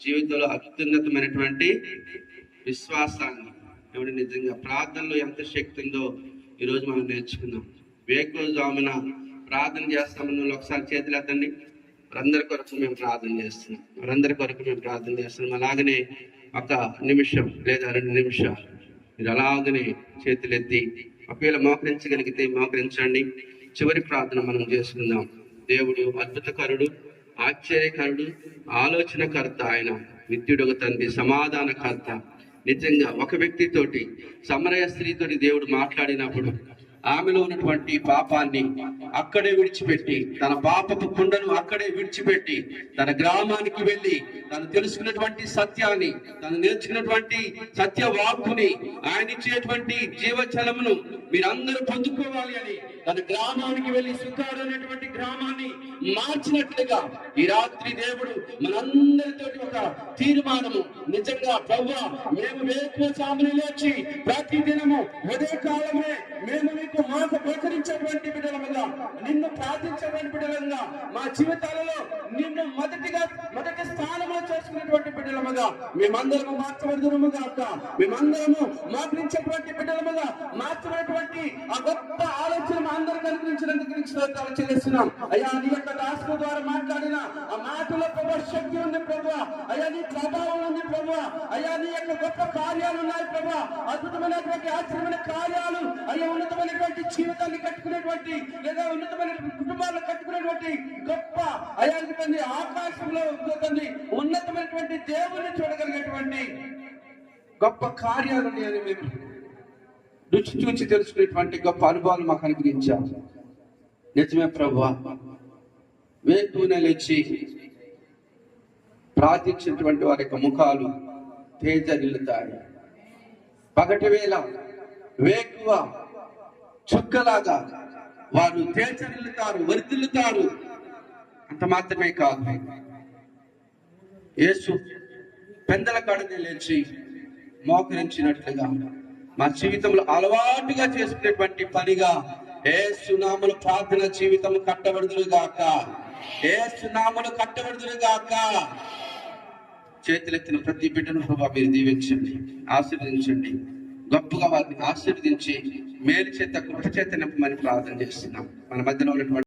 జీవితంలో అత్యున్నతమైనటువంటి విశ్వాసాన్ని. ఎవడు నిజంగా ప్రార్థనలో ఎంత శక్తి ఉందో ఈరోజు మనం నేర్చుకుందాం. వేకువజామున ప్రార్థన చేస్తామని ఒకసారి చేతులు ఎత్తండి. వారందరి కొరకు మేము ప్రార్థన చేస్తున్నాం. అలాగనే ఒక నిమిషం లేదా 2 నిమిషాలు మీరు అలాగనే చేతులెత్తి ఒకవేళ మోకరించగలిగితే మోకరించండి. చివరి ప్రార్థన మనం చేసుకుందాం. దేవుడు అద్భుతకరుడు, ఆశ్చర్యకరుడు, ఆలోచనకర్త. ఆయన నిత్యుడు తండ్రి, సమాధానకర్త. నిజంగా ఒక వ్యక్తితోటి, సమరయ స్త్రీతోటి దేవుడు మాట్లాడినప్పుడు ఆమెలో ఉన్నటువంటి పాపాన్ని అక్కడే విడిచిపెట్టి, తన పాపపు కుండను అక్కడే విడిచిపెట్టి, తన గ్రామానికి వెళ్ళి తను తెలుసుకున్నటువంటి సత్యాన్ని, తను నేర్చుకున్నటువంటి సత్యవాక్కుని, ఆయన ఇచ్చేటువంటి జీవజలమును మీరందరూ పొందుకోవాలి అని తన గ్రామానికి వెళ్ళి సుఖాడు అనేటువంటి గ్రామాన్ని మార్చినట్లుగా ఈ రాత్రి దేవుడు మనందరితో ఒక తీర్మానము. నిజంగా ప్రభువా, మేము వేకువజామున లేచి ప్రతి దినము ఉదయకాలమే మేము మాకు ప్రకటించేటువంటి బిడ్డలముగా, నిన్ను ప్రార్థించేటువంటి బిడ్డలంగా, మా జీవితాలలో నిన్ను మొదటి స్థానంలో చేసుకునేటువంటి బిడ్డలముగా మేమందరము మార్చబడుదురుగాక. మేమందరము మోకరించేటువంటి బిడ్డలముగా మార్చబడేటువంటి ఆ గొప్ప ఆలోచన అందరికి అనుగ్రహించినందుకు స్తోత్రాలు చెల్లిస్తున్నాం. అయ్యా, నీ యొక్క దాసుల ద్వారా మాట్లాడిన ఆ మాటలో ప్రభు శక్తి ఉంది ప్రభు. అయ్యా, నీ ప్రభావం ఉంది ప్రభు. అయ్యా, నీ యొక్క గొప్ప కార్యాలు ఉన్నాయి ప్రభు. అద్భుతమైనటువంటి ఆశ్చర్యమైన కార్యాలు, అయ్యా, ఉన్నతమైనటువంటి జీవితాన్ని కట్టుకునేటువంటి లేదా ఉన్నతమైన కుటుంబాలను కట్టుకునేటువంటి గొప్ప, అయ్యా తండ్రి, ఆకాశంలో తండ్రి ఉన్నతమైనటువంటి దేవుణ్ణి చూడగలిగేటువంటి గొప్ప కార్యాలు అని మేము రుచి చూచి తెలుసుకునేటువంటి గొప్ప అనుభవాలు మాకు అనుగ్రహించాం. నిజమే ప్రభువా, వేకువనే లేచి ప్రార్థించినటువంటి వారి యొక్క ముఖాలు తేజరిల్లుతాయి. పగటి వేళ వేకువ చుక్కలాగా వారు తేజరిల్లుతారు, వర్ధిల్లుతారు. అంత మాత్రమే కాదు, యేసు పెందల కాడనే లేచి మోకరించినట్లుగా మా జీవితంలో అలవాటుగా చేసుకునేటువంటి పనిగా యేసు నామములో ప్రార్థన జీవితం కట్టబడుదురుగాక. యేసు నామములో కట్టబడుదురుగాక. చేతులెత్తిన ప్రతి బిడ్డను ప్రభా మీరు దీవించండి, ఆశీర్వదించండి. గొప్పగా వారిని ఆశీర్వదించి మేలు చేత కృప చేత నింపమని ప్రార్థన చేస్తున్నాం. మన మధ్యలో ఉన్నటువంటి